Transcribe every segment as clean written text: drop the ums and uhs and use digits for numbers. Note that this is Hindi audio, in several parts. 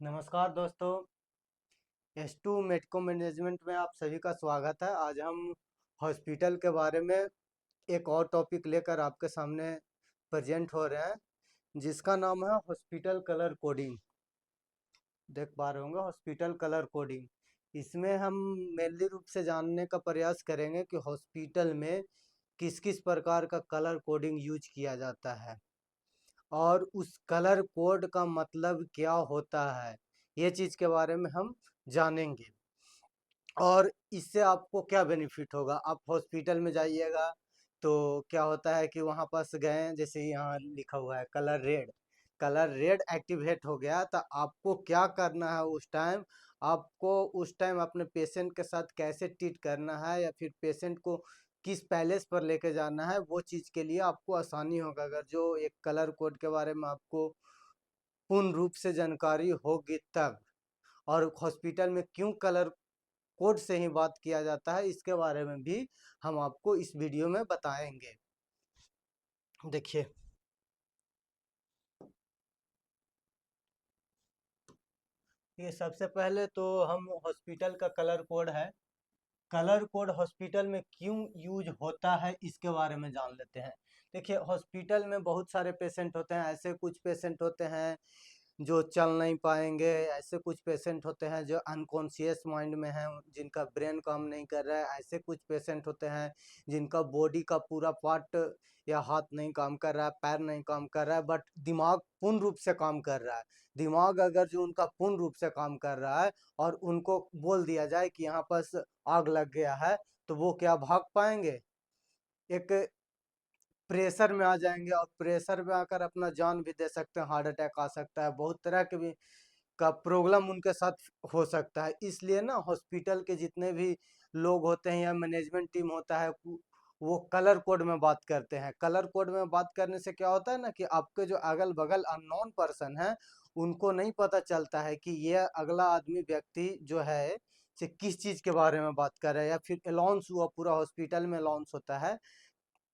नमस्कार दोस्तों। S2 मेडिको मैनेजमेंट में आप सभी का स्वागत है। आज हम हॉस्पिटल के बारे में एक और टॉपिक लेकर आपके सामने प्रेजेंट हो रहे हैं, जिसका नाम है हॉस्पिटल कलर कोडिंग। देख पा रहे होंगे हॉस्पिटल कलर कोडिंग। इसमें हम मेनली रूप से जानने का प्रयास करेंगे कि हॉस्पिटल में किस किस प्रकार का कलर कोडिंग यूज किया जाता है और उस कलर कोड का मतलब क्या होता है। ये चीज़ के बारे में हम जानेंगे और इससे आपको क्या बेनिफिट होगा। आप हॉस्पिटल में जाइएगा तो क्या होता है कि वहाँ पास गए, जैसे यहाँ लिखा हुआ है कलर रेड एक्टिवेट हो गया, तो आपको क्या करना है उस टाइम। आपको उस टाइम अपने पेशेंट के साथ कैसे ट्रीट करना है या फिर पेशेंट को किस पैलेस पर लेके जाना है, वो चीज़ के लिए आपको आसानी होगा अगर जो एक कलर कोड के बारे में आपको पूर्ण रूप से जानकारी होगी तब। और हॉस्पिटल में क्यों कलर कोड से ही बात किया जाता है, इसके बारे में भी हम आपको इस वीडियो में बताएंगे। देखिए, ये सबसे पहले तो हम हॉस्पिटल का कलर कोड है। कलर कोड हॉस्पिटल में क्यों यूज होता है इसके बारे में जान लेते हैं। देखिए, हॉस्पिटल में बहुत सारे पेशेंट होते हैं। ऐसे कुछ पेशेंट होते हैं जो चल नहीं पाएंगे, ऐसे कुछ पेशेंट होते हैं जो अनकॉन्शियस माइंड में हैं, जिनका ब्रेन काम नहीं कर रहा है। ऐसे कुछ पेशेंट होते हैं जिनका बॉडी का पूरा पार्ट या हाथ नहीं काम कर रहा है, पैर नहीं काम कर रहा है, बट दिमाग पूर्ण रूप से काम कर रहा है। दिमाग अगर जो उनका पूर्ण रूप से काम कर रहा है और उनको बोल दिया जाए कि यहाँ पास आग लग गया है, तो वो क्या भाग पाएंगे? एक प्रेशर में आ जाएंगे और प्रेशर में आकर अपना जान भी दे सकते हैं। हार्ट अटैक आ सकता है, बहुत तरह के भी का प्रॉब्लम उनके साथ हो सकता है। इसलिए ना हॉस्पिटल के जितने भी लोग होते हैं या मैनेजमेंट टीम होता है, वो कलर कोड में बात करते हैं। कलर कोड में बात करने से क्या होता है ना कि आपके जो अगल बगल अननोन पर्सन है, उनको नहीं पता चलता है कि ये अगला आदमी व्यक्ति जो है से किस चीज के बारे में बात कर रहा है। या फिर अलाउंस हुआ, पूरा हॉस्पिटल में अलाउंस होता है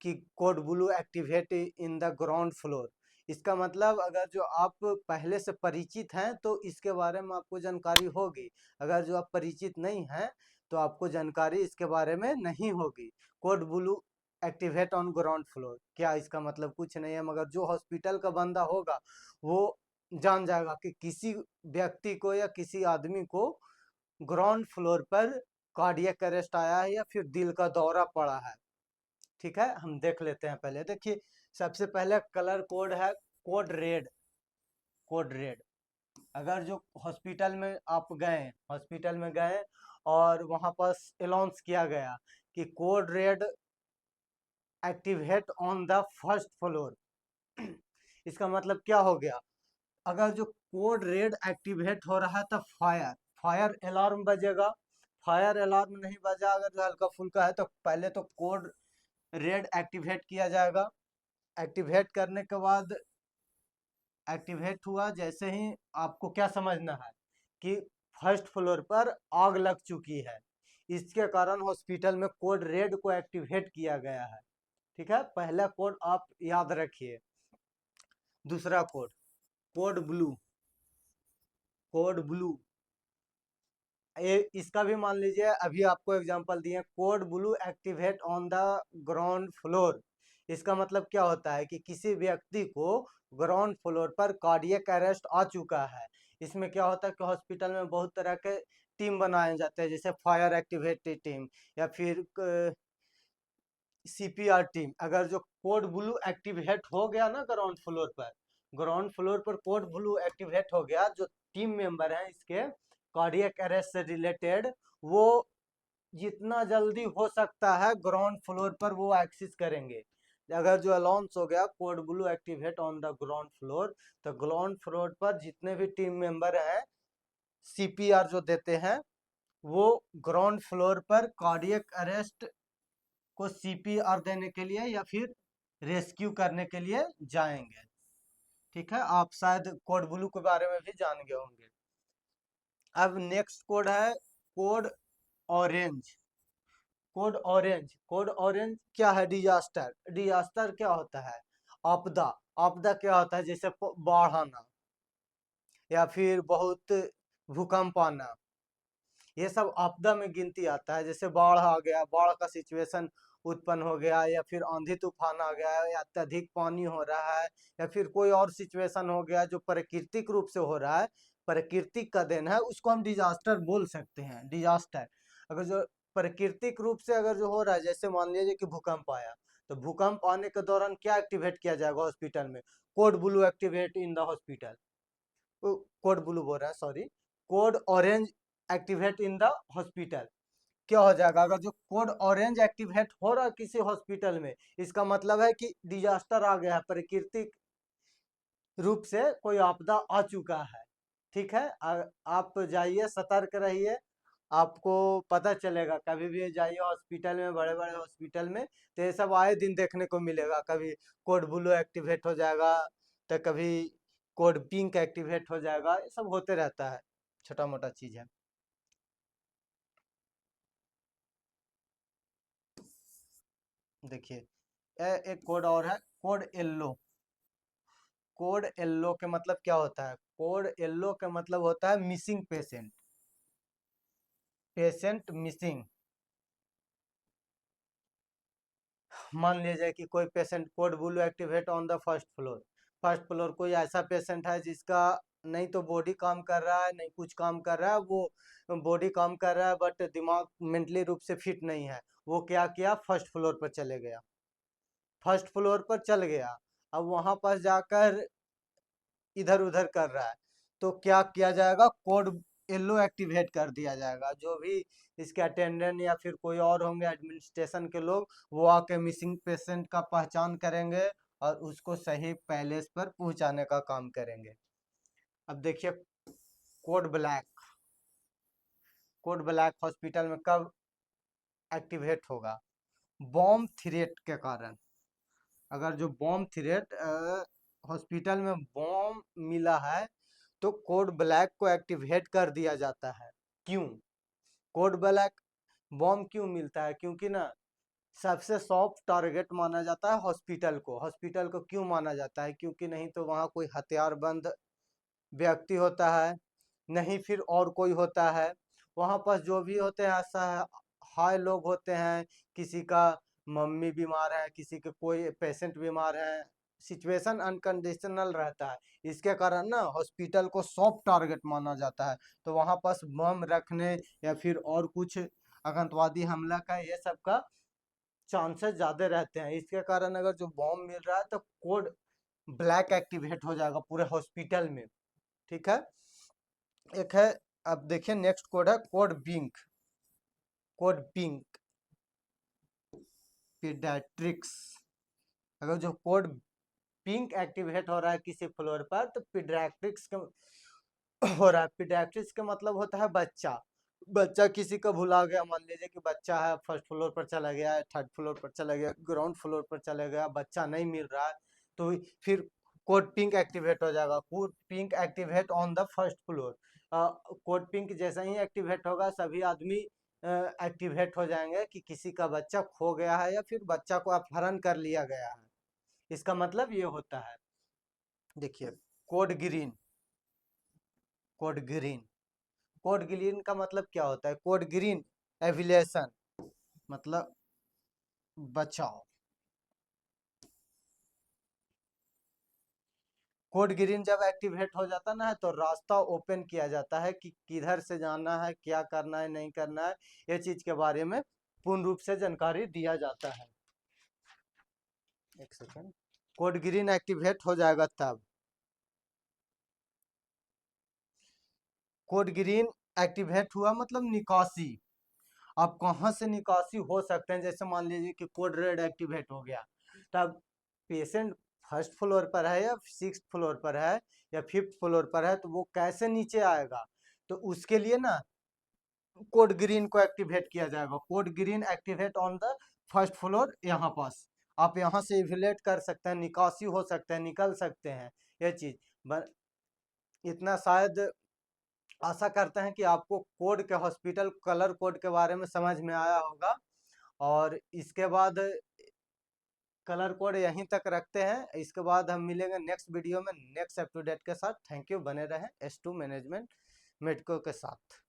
कि code blue activate in the ground floor. इसका मतलब अगर जो आप पहले से परिचित हैं तो इसके बारे में आपको जानकारी होगी। अगर जो आप परिचित नहीं हैं तो आपको जानकारी इसके बारे में नहीं होगी। Code blue activate on ground floor, क्या इसका मतलब कुछ नहीं है, मगर जो हॉस्पिटल का बंदा होगा वो जान जाएगा कि किसी व्यक्ति को या किसी आदमी को ग्राउंड फ्लोर पर कार्डियक अरेस्ट आया है या फिर दिल का दौरा पड़ा है। ठीक है, हम देख लेते हैं। पहले देखिए, सबसे पहले कलर कोड है कोड रेड। अगर जो हॉस्पिटल में गए और वहां पास अनाउंस किया गया कि code red activate on the first floor, इसका मतलब क्या हो गया? अगर जो कोड रेड एक्टिवेट हो रहा है तो फायर फायर अलार्म बजेगा। फायर अलार्म नहीं बजा अगर जो हल्का फुल्का है, तो पहले तो कोड रेड एक्टिवेट किया जाएगा। एक्टिवेट करने के बाद एक्टिवेट हुआ जैसे ही, आपको क्या समझना है कि फर्स्ट फ्लोर पर आग लग चुकी है। इसके कारण हॉस्पिटल में कोड रेड को एक्टिवेट किया गया है। ठीक है, पहला कोड आप याद रखिए। दूसरा code, code blue. Code blue, ये इसका भी मान लीजिए, अभी आपको एग्जांपल दिए, code blue activate on the ground floor. इसका मतलब क्या होता है कि किसी व्यक्ति को ग्राउंड फ्लोर पर कार्डियक अरेस्ट आ चुका है। इसमें क्या होता है कि हॉस्पिटल में बहुत तरह के टीम बनाए जाते हैं, जैसे फायर एक्टिवेट टीम या फिर सीपीआर टीम। अगर जो कोड ब्लू एक्टिवेट हो गया ना ग्राउंड फ्लोर पर कोड ब्लू एक्टिवेट हो गया, जो टीम मेंबर हैं इसके कार्डियक अरेस्ट से रिलेटेड, वो जितना जल्दी हो सकता है ग्राउंड फ्लोर पर वो एक्सेस करेंगे। अगर जो अलाउंस हो गया code blue activate on the ground floor, तो ग्राउंड फ्लोर पर जितने भी टीम मेंबर हैं सीपीआर जो देते हैं, वो ग्राउंड फ्लोर पर कार्डियक अरेस्ट को सीपीआर देने के लिए या फिर रेस्क्यू करने के लिए जाएंगे। ठीक है, आप शायद कोड ब्लू के बारे में भी जान गए होंगे। अब नेक्स्ट कोड है कोड ऑरेंज। कोड ऑरेंज क्या है? डिजास्टर। डिजास्टर क्या होता है? आपदा। आपदा क्या होता है? जैसे बाढ़ आना या फिर बहुत भूकंप आना, ये सब आपदा में गिनती आता है। जैसे बाढ़ आ गया, बाढ़ का सिचुएशन उत्पन्न हो गया, या फिर आंधी तूफान आ गया, या अत्यधिक पानी हो रहा है, या फिर कोई और सिचुएशन हो गया जो प्राकृतिक रूप से हो रहा है, प्रकृति का देन है, उसको हम डिजास्टर बोल सकते हैं। डिजास्टर अगर जो प्राकृतिक रूप से अगर जो हो रहा है, जैसे मान लीजिए कि भूकंप आया, तो भूकंप आने के दौरान क्या एक्टिवेट किया जाएगा हॉस्पिटल में? Code blue activate in the hospital, code blue बोल रहा है, sorry, code orange activate in the hospital. क्या हो जाएगा अगर जो कोड ऑरेंज एक्टिवेट हो रहा है किसी हॉस्पिटल में, इसका मतलब है कि डिजास्टर आ गया है, प्राकृतिक रूप से कोई आपदा आ चुका है। ठीक है, आप जाइए, सतर्क रहिए, आपको पता चलेगा। कभी भी जाइए हॉस्पिटल में, बड़े बड़े हॉस्पिटल में, तो ये सब आए दिन देखने को मिलेगा। कभी कोड ब्लू एक्टिवेट हो जाएगा, तो कभी कोड पिंक एक्टिवेट हो जाएगा, ये सब होते रहता है, छोटा मोटा चीज है। देखिए, एक कोड और है, कोड येलो। कोड येलो के मतलब क्या होता है? कोड येलो का मतलब होता है मिसिंग पेशेंट, पेशेंट मिसिंग। मान लीजिए कि कोई patient, code blue activate on the first floor. First floor कोई ऐसा पेशेंट है जिसका नहीं तो बॉडी काम कर रहा है, नहीं कुछ काम कर रहा है, वो बॉडी काम कर रहा है बट दिमाग मेंटली रूप से फिट नहीं है। वो क्या किया, फर्स्ट फ्लोर पर चले गया, फर्स्ट फ्लोर पर चल गया। अब वहां पर जाकर इधर उधर कर रहा है, तो क्या किया जाएगा, कोड येलो एक्टिवेट कर दिया जाएगा। जो भी इसके अटेंडेंट या फिर कोई और होंगे एडमिनिस्ट्रेशन के लोग, वो आके मिसिंग पेशेंट का पहचान करेंगे और उसको सही पैलेस पर पहुंचाने का काम करेंगे। अब देखिए, code black. Code black hospital में कब एक्टिवेट होगा? बॉम्ब थ्रेट के कारण। अगर जो बॉम्ब थ्रेट, हॉस्पिटल में बॉम्ब मिला है, तो कोड ब्लैक को एक्टिवेट कर दिया जाता है। क्यों कोड ब्लैक बॉम्ब क्यों मिलता है? क्योंकि ना सबसे सॉफ्ट टारगेट माना जाता है हॉस्पिटल को। हॉस्पिटल को क्यों माना जाता है? क्योंकि नहीं तो वहाँ कोई हथियारबंद व्यक्ति होता है, नहीं फिर और कोई होता है। वहाँ पर जो भी होते हैं ऐसा है, हाई लोग होते हैं, किसी का मम्मी बीमार है, किसी के कोई पेशेंट बीमार है, सिचुएशन अनकंडीशनल रहता है। इसके कारण ना हॉस्पिटल को सॉफ्ट टारगेट माना जाता है। तो वहाँ पास बम रखने या फिर और कुछ आतंकवादी हमला का, ये सब का चांसेस ज्यादा रहते हैं। इसके कारण अगर जो बॉम्ब मिल रहा है, तो कोड ब्लैक एक्टिवेट हो जाएगा पूरे हॉस्पिटल में। ठीक है, एक है, अब देखिए नेक्स्ट कोड है code pink. Code pink paediatrics. अगर जो कोड पिंक एक्टिवेट हो रहा है किसी फ्लोर पर, तो पीडियाट्रिक्स का हो रहा है। पीडियाट्रिक्स का मतलब होता है बच्चा। बच्चा किसी का भुला गया, मान लीजिए कि बच्चा है, फर्स्ट फ्लोर पर चला गया है, थर्ड फ्लोर पर चला गया, ग्राउंड फ्लोर पर चला गया, बच्चा नहीं मिल रहा है, तो फिर कोड पिंक एक्टिवेट हो जाएगा। Code pink activate on the first floor. Code pink जैसे ही एक्टिवेट होगा, सभी आदमी एक्टिवेट हो जाएंगे कि किसी का बच्चा खो गया है या फिर बच्चा को अपहरण कर लिया गया है। इसका मतलब ये होता है। देखिए, code green. Code green, code green का मतलब क्या होता है? कोड ग्रीन एविलेशन, मतलब बचाओ। कोड ग्रीन जब एक्टिवेट हो जाता ना है, तो रास्ता ओपन किया जाता है कि किधर से जाना है, क्या करना है, नहीं करना है, ये चीज के बारे में पूर्ण रूप से जानकारी दिया जाता है। एक सेकेंड, कोड ग्रीन एक्टिवेट हो जाएगा तब। कोड ग्रीन एक्टिवेट हुआ मतलब निकासी। अब कहाँ से निकासी हो सकते हैं? जैसे मान लीजिए कि कोड रेड एक्टिवेट हो गया, तब पेशेंट फर्स्ट फ्लोर पर है या सिक्स फ्लोर पर है या फिफ्थ फ्लोर पर है, तो वो कैसे नीचे आएगा? तो उसके लिए ना कोड ग्रीन को एक्टिवेट किया जाएगा। Code green activate on the first floor, यहाँ पास आप यहाँ से इवेलेट कर सकते हैं, निकासी हो सकते हैं, निकल सकते हैं। ये चीज इतना शायद आशा करते हैं कि आपको कोड के, हॉस्पिटल कलर कोड के बारे में समझ में आया होगा। और इसके बाद कलर कोड यहीं तक रखते हैं। इसके बाद हम मिलेंगे नेक्स्ट वीडियो में नेक्स्ट अप टू डेट के साथ। थैंक यू, बने रहें S2 मैनेजमेंट मेडको के साथ।